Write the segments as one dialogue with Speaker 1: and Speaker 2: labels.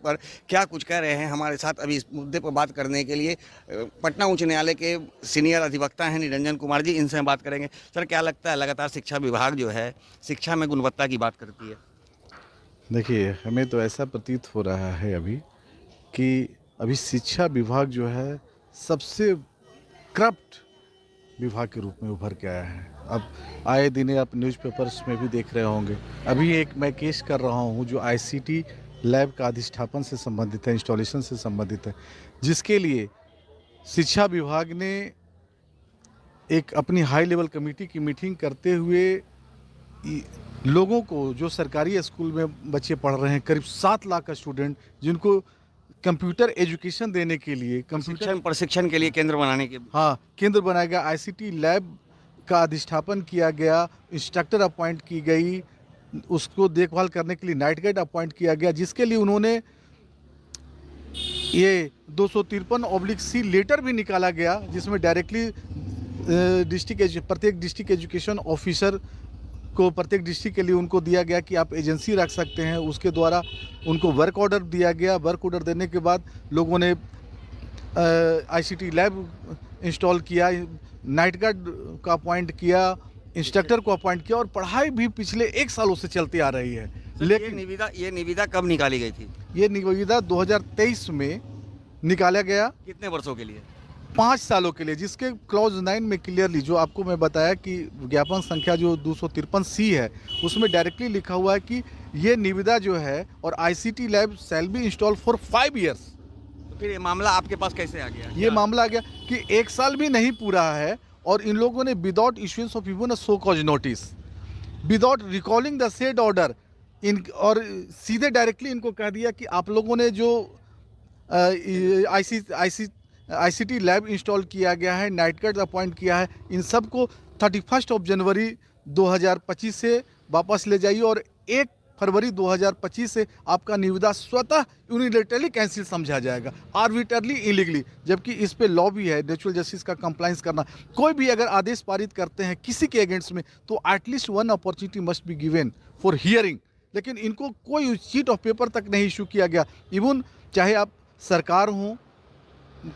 Speaker 1: पर क्या कुछ कह रहे हैं। हमारे साथ अभी इस मुद्दे पर बात करने के लिए पटना उच्च न्यायालय के सीनियर अधिवक्ता हैं निरंजन कुमार जी, इनसे हम बात करेंगे। सर, क्या लगता है लगातार शिक्षा विभाग जो है शिक्षा में गुणवत्ता की बात करती है?
Speaker 2: देखिए, हमें तो ऐसा प्रतीत हो रहा है अभी कि अभी शिक्षा विभाग जो है सबसे करप्ट विभाग के रूप में उभर के आया है। अब आए दिन आप न्यूज़पेपर्स में भी देख रहे होंगे। अभी एक मैं केस कर रहा हूँ जो आईसीटी लैब का अधिष्ठापन से संबंधित है, इंस्टॉलेशन से संबंधित है, जिसके लिए शिक्षा विभाग ने एक अपनी हाई लेवल कमेटी की मीटिंग करते हुए लोगों को, जो सरकारी स्कूल में बच्चे पढ़ रहे हैं, करीब 7 लाख का स्टूडेंट, जिनको कंप्यूटर एजुकेशन देने के लिए कंप्यूटर
Speaker 1: प्रशिक्षण के लिए केंद्र बनाने के
Speaker 2: हाँ केंद्र बनाया गया, आईसीटी लैब का अधिष्ठापन किया गया, इंस्ट्रक्टर अपॉइंट की गई, उसको देखभाल करने के लिए नाइट गार्ड अपॉइंट किया गया, जिसके लिए उन्होंने ये 253/C लेटर भी निकाला गया, जिसमें डायरेक्टली प्रत्येक डिस्ट्रिक्ट एजुकेशन ऑफिसर को प्रत्येक डिस्ट्रिक्ट के लिए उनको दिया गया कि आप एजेंसी रख सकते हैं। उसके द्वारा उनको वर्क ऑर्डर दिया गया। वर्क ऑर्डर देने के बाद लोगों ने आईसीटी लैब इंस्टॉल किया, नाइट गार्ड का अपॉइंट किया, इंस्ट्रक्टर को अपॉइंट किया, और पढ़ाई भी पिछले 1 सालों से चलती आ रही है। लेकिन
Speaker 1: ये निविदा कब निकाली गई थी?
Speaker 2: ये निविदा 2023 में निकाला गया।
Speaker 1: कितने वर्षों के लिए?
Speaker 2: 5 सालों के लिए, जिसके क्लॉज 9 में क्लियरली, जो आपको मैं बताया कि ज्ञापन संख्या जो 253C है, उसमें डायरेक्टली लिखा हुआ है कि ये निविदा जो है और ICT lab shall be install for 5 years.
Speaker 1: तो फिर ये मामला आपके पास कैसे आ गया?
Speaker 2: ये मामला आ गया कि 1 साल भी नहीं पूरा है और इन लोगों ने without issuance of even a show cause notice, without recalling the said order, इन और सीधे डायरेक्टली इनको कह दिया कि आप लोगों ने जो आईसीटी लैब इंस्टॉल किया गया है, नाइट गार्ड अपॉइंट किया है, इन सब को 31 जनवरी 2025 से वापस ले जाइए और 1 फरवरी 2025 से आपका निविदा स्वतः यूनिलेटरली कैंसिल समझा जाएगा, आर्बिट्रली इलीगली। जबकि इस पे लॉ भी है, नेचुरल जस्टिस का कंप्लाइंस करना। कोई भी अगर आदेश पारित करते हैं किसी के अगेंस्ट में, तो at least 1 opportunity must be given for hearing. लेकिन इनको कोई शीट ऑफ पेपर तक नहीं इशू किया गया। इवन चाहे आप सरकार हों,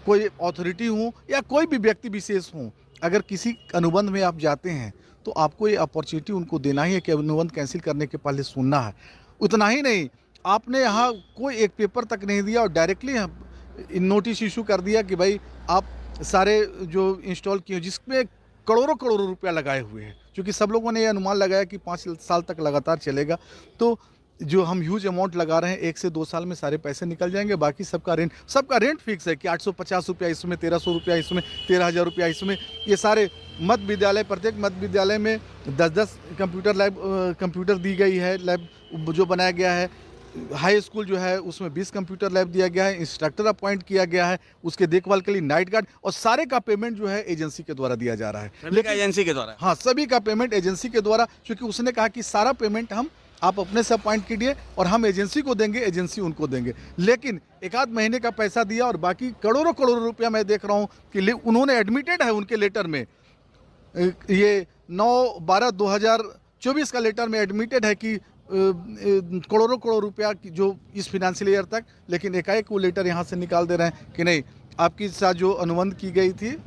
Speaker 2: कोई अथॉरिटी हो या कोई भी व्यक्ति विशेष हो, अगर किसी अनुबंध में आप जाते हैं तो आपको ये अपॉर्चुनिटी उनको देना ही है कि अनुबंध कैंसिल करने के पहले सुनना है। उतना ही नहीं, आपने यहाँ कोई एक पेपर तक नहीं दिया और डायरेक्टली नोटिस इशू कर दिया कि भाई आप सारे जो इंस्टॉल किए, जिसमें करोड़ों करोड़ों रुपया लगाए हुए हैं, क्योंकि सब लोगों ने ये अनुमान लगाया कि 5 साल तक लगातार चलेगा। तो जो हम ह्यूज अमाउंट लगा रहे हैं, 1 से 2 साल में सारे पैसे निकल जाएंगे। बाकी सबका रेंट फिक्स है कि 850 रुपया इसमें, 1300 रुपया इसमें, 13,000 रुपया इसमें। ये सारे मध्य विद्यालय, प्रत्येक मध्य विद्यालय में 10-10 कंप्यूटर दी गई है, लैब जो बनाया गया है। हाई स्कूल जो है उसमें 20 कंप्यूटर लैब दिया गया है, इंस्ट्रक्टर अपॉइंट किया गया है, उसके देखभाल के लिए नाइट गार्ड, और सारे का पेमेंट जो है एजेंसी के द्वारा दिया जा रहा है।
Speaker 1: लेकिन एजेंसी के द्वारा?
Speaker 2: हाँ, सभी का पेमेंट एजेंसी के द्वारा, क्योंकि उसने कहा कि सारा पेमेंट आप अपने से अपॉइंट कीजिए और हम एजेंसी को देंगे, एजेंसी उनको देंगे। लेकिन 1 महीने का पैसा दिया और बाकी करोड़ों करोड़ों रुपया मैं देख रहा हूँ कि उन्होंने एडमिटेड है उनके लेटर में, ये 9/12/2024 का लेटर में एडमिटेड है कि करोड़ों करोड़ रुपया की जो इस फिनेंशियल ईयर तक, लेकिन एकाएक वो लेटर यहाँ से निकाल दे रहे हैं कि नहीं, आपकी साथ जो अनुबंध की गई थी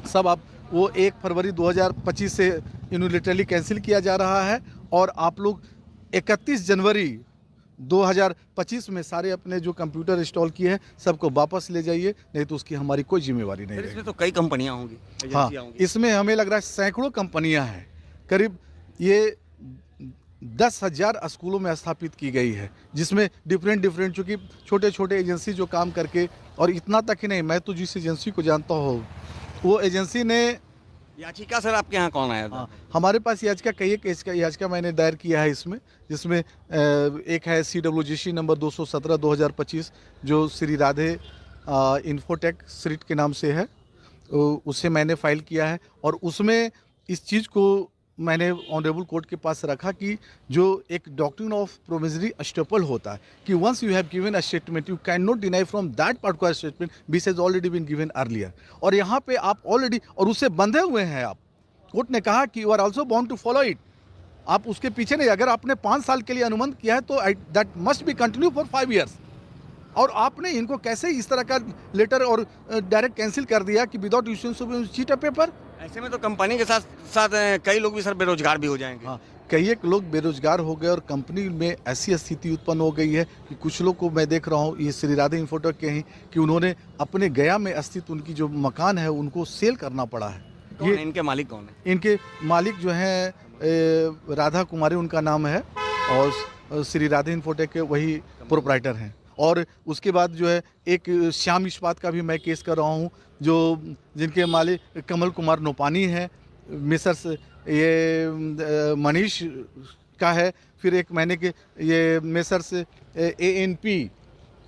Speaker 2: सब आप वो 1 फरवरी 2025 से यूनिलेटरली कैंसिल किया जा रहा है और आप लोग 31 जनवरी 2025 में सारे अपने जो कंप्यूटर इंस्टॉल किए हैं सबको वापस ले जाइए, नहीं तो उसकी हमारी कोई जिम्मेवारी नहीं रहेगी।
Speaker 1: इसमें तो कई कंपनियां होंगी,
Speaker 2: हाँ,
Speaker 1: एजेंसियां होंगी।
Speaker 2: इसमें हमें लग रहा है सैकड़ों कंपनियां हैं, करीब ये 10,000 स्कूलों में स्थापित की गई है, जिसमें डिफरेंट चूँकि छोटे छोटे एजेंसी जो काम करके, और इतना तक ही नहीं, मैं तो जिस एजेंसी को जानता हूँ वो एजेंसी ने
Speaker 1: याचिका सर आपके यहाँ कौन आया था?
Speaker 2: हाँ, हमारे पास याचिका कई एक याचिका मैंने दायर किया है इसमें, जिसमें एक है CWGC नंबर 217/2025 जो श्री राधे इन्फोटेक सीट के नाम से है, उसे मैंने फाइल किया है और उसमें इस चीज़ को मैंने ऑनरेबल कोर्ट के पास रखा कि जो एक डॉक्ट्रिन ऑफ प्रोविजनरी एस्टॉपल होता है कि once you have given a statement you can not deny from that particular statement which has already been given earlier, और यहाँ पे आप ऑलरेडी और उससे बंधे हुए हैं आप। कोर्ट ने कहा कि you are also bound to follow it, आप उसके पीछे नहीं, अगर आपने 5 साल के लिए अनुबंध किया है तो that must be continue for 5 years. और आपने इनको कैसे इस तरह का लेटर और डायरेक्ट कैंसिल कर दिया कि without issuance of sheet of paper.
Speaker 1: ऐसे में तो कंपनी के साथ साथ कई लोग भी सर बेरोजगार भी हो जाएंगे।
Speaker 2: हाँ, कई एक लोग बेरोजगार हो गए और कंपनी में ऐसी स्थिति उत्पन्न हो गई है कि कुछ लोग को मैं देख रहा हूँ, ये श्री राधे इंफोटेक के ही, कि उन्होंने अपने गया में स्थित उनकी जो मकान है उनको सेल करना पड़ा है।
Speaker 1: कौन है इनके मालिक, कौन है?
Speaker 2: इनके मालिक जो हैं राधा कुमारी उनका नाम है, और श्री राधे इंफोटेक के वही प्रोप्राइटर हैं। और उसके बाद जो है एक श्याम इस्पात का भी मैं केस कर रहा हूँ, जो जिनके मालिक कमल कुमार नोपानी हैं, मिसर्स ये मनीष का है। फिर एक महीने के ये messrs ANP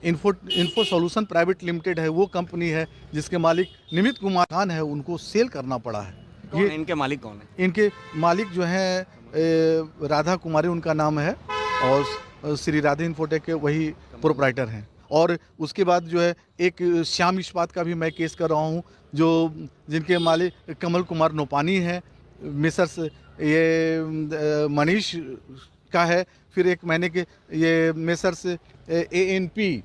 Speaker 2: info solution private limited है, वो कंपनी है जिसके मालिक निमित कुमार खान है, उनको सेल करना पड़ा है।
Speaker 1: कौन है इनके मालिक, कौन है?
Speaker 2: इनके मालिक जो हैं राधा कुमारी उनका नाम है, और श्री राधे इंफोटेक के वही प्रोप्राइटर हैं। और उसके बाद जो है एक श्याम इस्पात का भी मैं केस कर रहा हूँ, जो जिनके मालिक कमल कुमार नोपानी हैं, मिसर्स ये मनीष का है। फिर एक महीने के ये messrs ANP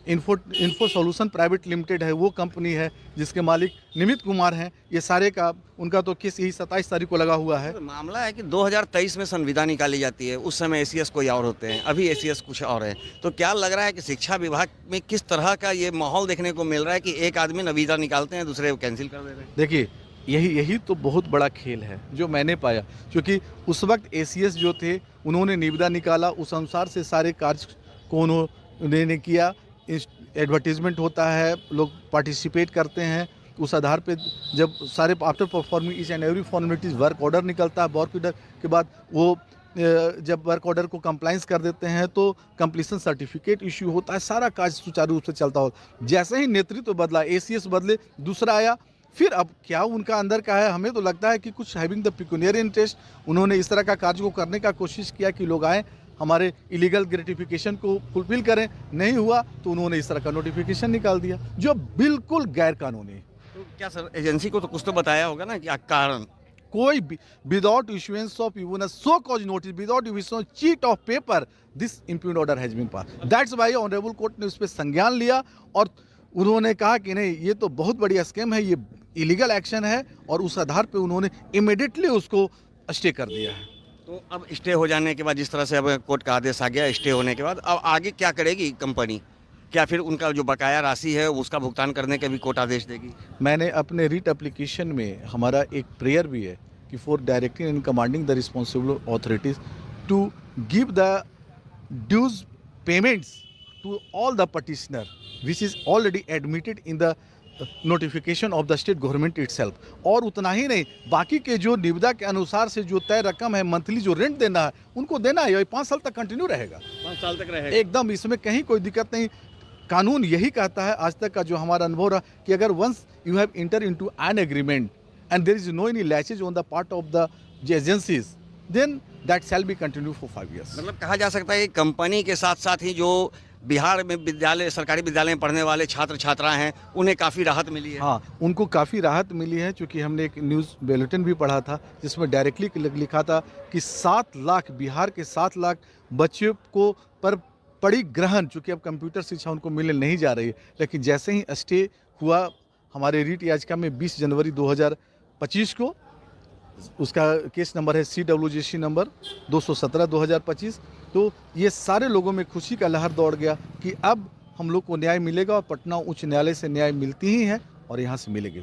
Speaker 2: info solution private limited है, वो कंपनी है जिसके मालिक निमित कुमार हैं। ये सारे का उनका तो केस यही 27 तारीख को लगा हुआ है।
Speaker 1: तो मामला है कि 2023 में संविदा निकाली जाती है, उस समय ACS कोई और होते हैं, अभी ACS कुछ और है। तो क्या लग रहा है कि शिक्षा विभाग में किस तरह का ये माहौल देखने को मिल रहा है कि एक आदमी निविदा निकालते हैं, दूसरे कैंसिल कर दे रहे हैं?
Speaker 2: देखिए, यही तो बहुत बड़ा खेल है जो मैंने पाया, क्योंकि उस वक्त ACS जो थे उन्होंने निविदा निकाला, उस अनुसार से सारे कार्य को उन्होंने किया। एडवर्टीजमेंट होता है, लोग पार्टिसिपेट करते हैं, उस आधार पे जब सारे after performing each and every formalities work order निकलता है, वर्क ऑर्डर के बाद वो जब वर्क ऑर्डर को कंप्लाइंस कर देते हैं तो कंप्लीशन सर्टिफिकेट इश्यू होता है, सारा कार्य सुचारू रूप से चलता हो। जैसे ही नेतृत्व बदला, ACS बदले, दूसरा आया, फिर अब क्या उनका अंदर का है, हमें तो लगता है कि कुछ हैविंग द पिक्यूनियर इंटरेस्ट, उन्होंने इस तरह का कार्य को करने का कोशिश किया कि लोग आएँ, हमारे इलीगल ग्रेटिफिकेशन को फुलफिल करें। नहीं हुआ तो उन्होंने इस तरह का नोटिफिकेशन निकाल दिया जो बिल्कुल गैर कानूनी है।
Speaker 1: तो क्या सर एजेंसी को तो कुछ तो बताया होगा ना कि कारण?
Speaker 2: कोई without issuance of even a show cause notice, without issuance sheet of paper, this impugned order has been pass. That's why honourable court ने उस पर संज्ञान लिया और उन्होंने कहा कि नहीं, ये तो बहुत बड़ी स्कैम है, ये इलीगल एक्शन है, और उस आधार पे उन्होंने इमीडिएटली उसको स्टे कर दिया है।
Speaker 1: तो अब स्टे हो जाने के बाद, जिस तरह से अब कोर्ट का आदेश आ गया, स्टे होने के बाद अब आगे क्या करेगी कंपनी? क्या फिर उनका जो बकाया राशि है उसका भुगतान करने के भी कोर्ट आदेश देगी?
Speaker 2: मैंने अपने रीट एप्लीकेशन में हमारा एक प्रेयर भी है कि for directing and commanding the responsible authorities to give the dues payments to all the petitioner which is already admitted in the notification of the state government itself. और उतना ही नहीं, बाकी के जो निविदा के अनुसार से जो तय रकम है, मंथली जो रेंट देना है, उनको देना है। ये 5 साल तक कंटिन्यू रहेगा,
Speaker 1: 5 साल तक रहेगा
Speaker 2: एकदम, इसमें कहीं कोई दिक्कत नहीं। कानून यही कहता है, आज तक का जो हमारा अनुभव रहा, कि अगर once you have enter into an agreement and there is no any laches on the part of the agencies, then that shall be continue for 5 years।
Speaker 1: मतलब कहा जा सकता है कि कंपनी के साथ साथ ही जो बिहार में विद्यालय, सरकारी विद्यालय में पढ़ने वाले छात्र छात्राएं हैं, उन्हें काफ़ी राहत मिली है।
Speaker 2: हाँ, उनको काफ़ी राहत मिली है, क्योंकि हमने एक न्यूज़ बुलेटिन भी पढ़ा था जिसमें डायरेक्टली लिखा था कि 7 लाख, बिहार के 7 लाख बच्चों को पर पड़ी ग्रहण, चूँकि अब कंप्यूटर शिक्षा उनको मिलने नहीं जा रही है, लेकिन जैसे ही स्टे हुआ हमारे रीट याचिका में 20 जनवरी 2025 को, उसका केस नंबर है CWJC नंबर 217/2025। तो ये सारे लोगों में खुशी का लहर दौड़ गया कि अब हम लोग को न्याय मिलेगा, और पटना उच्च न्यायालय से न्याय मिलती ही है और यहाँ से मिलेगी।